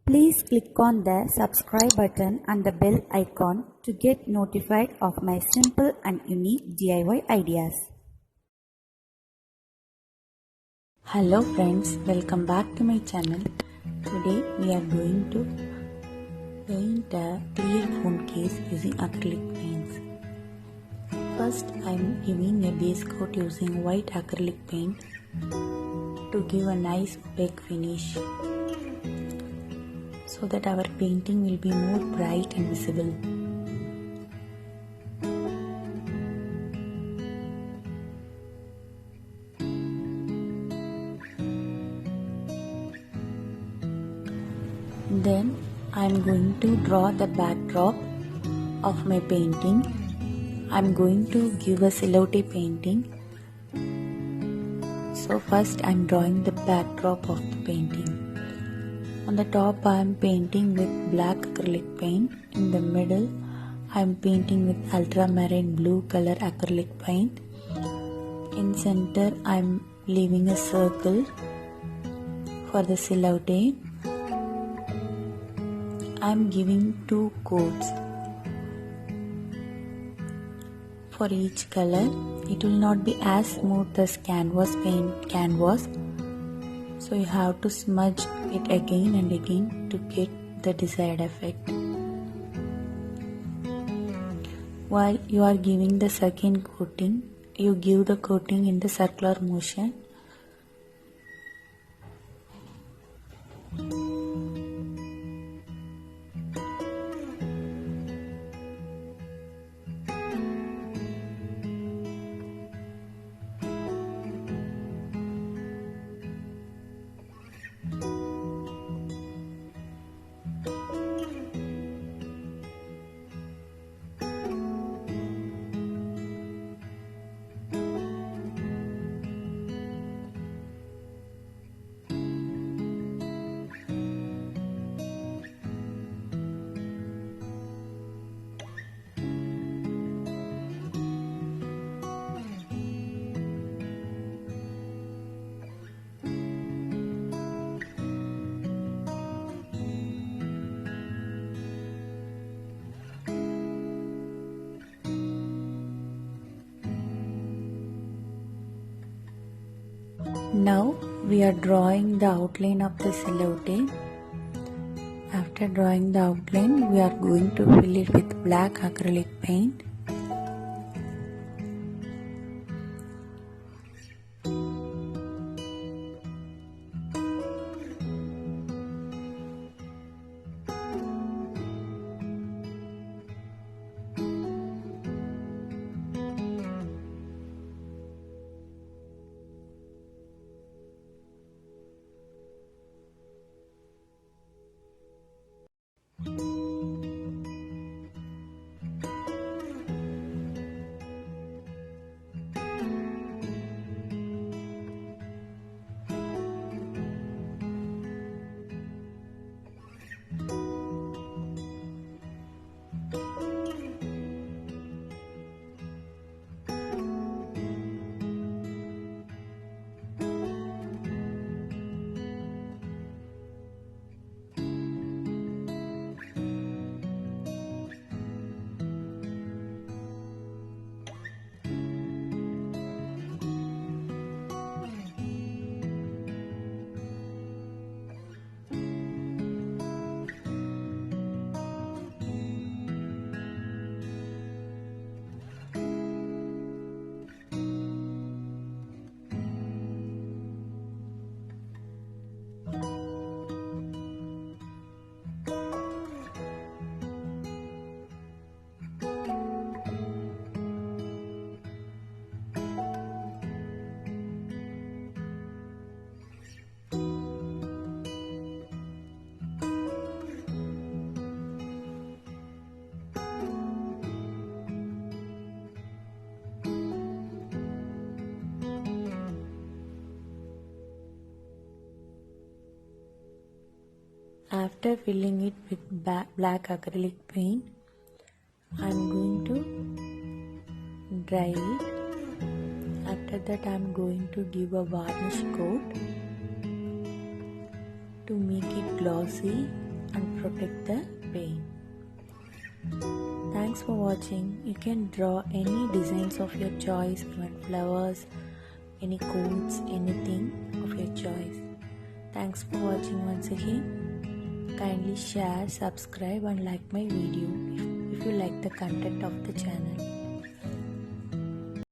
Please click on the subscribe button and the bell icon to get notified of my simple and unique DIY ideas. Hello friends, welcome back to my channel. Today we are going to paint a clear phone case using acrylic paints. First I am giving a base coat using white acrylic paint to give a nice opaque finish, so that our painting will be more bright and visible. Then I am going to draw the backdrop of my painting. I am going to give a silhouette painting. So first I am drawing the backdrop of the painting. On the top I am painting with black acrylic paint. In the middle I am painting with ultramarine blue color acrylic paint. In center I am leaving a circle for the silhouette. I am giving two coats for each color. It will not be as smooth as paint canvas. So you have to smudge it again and again to get the desired effect. While you are giving the second coating, you give the coating in the circular motion. Now we are drawing the outline of the silhouette. After drawing the outline, we are going to fill it with black acrylic paint. After filling it with black acrylic paint, I am going to dry it. After that I am going to give a varnish coat to make it glossy and protect the paint. Thanks for watching. You can draw any designs of your choice, even flowers, any quotes, anything of your choice. Thanks for watching once again. Kindly share, subscribe and like my video if you like the content of the channel.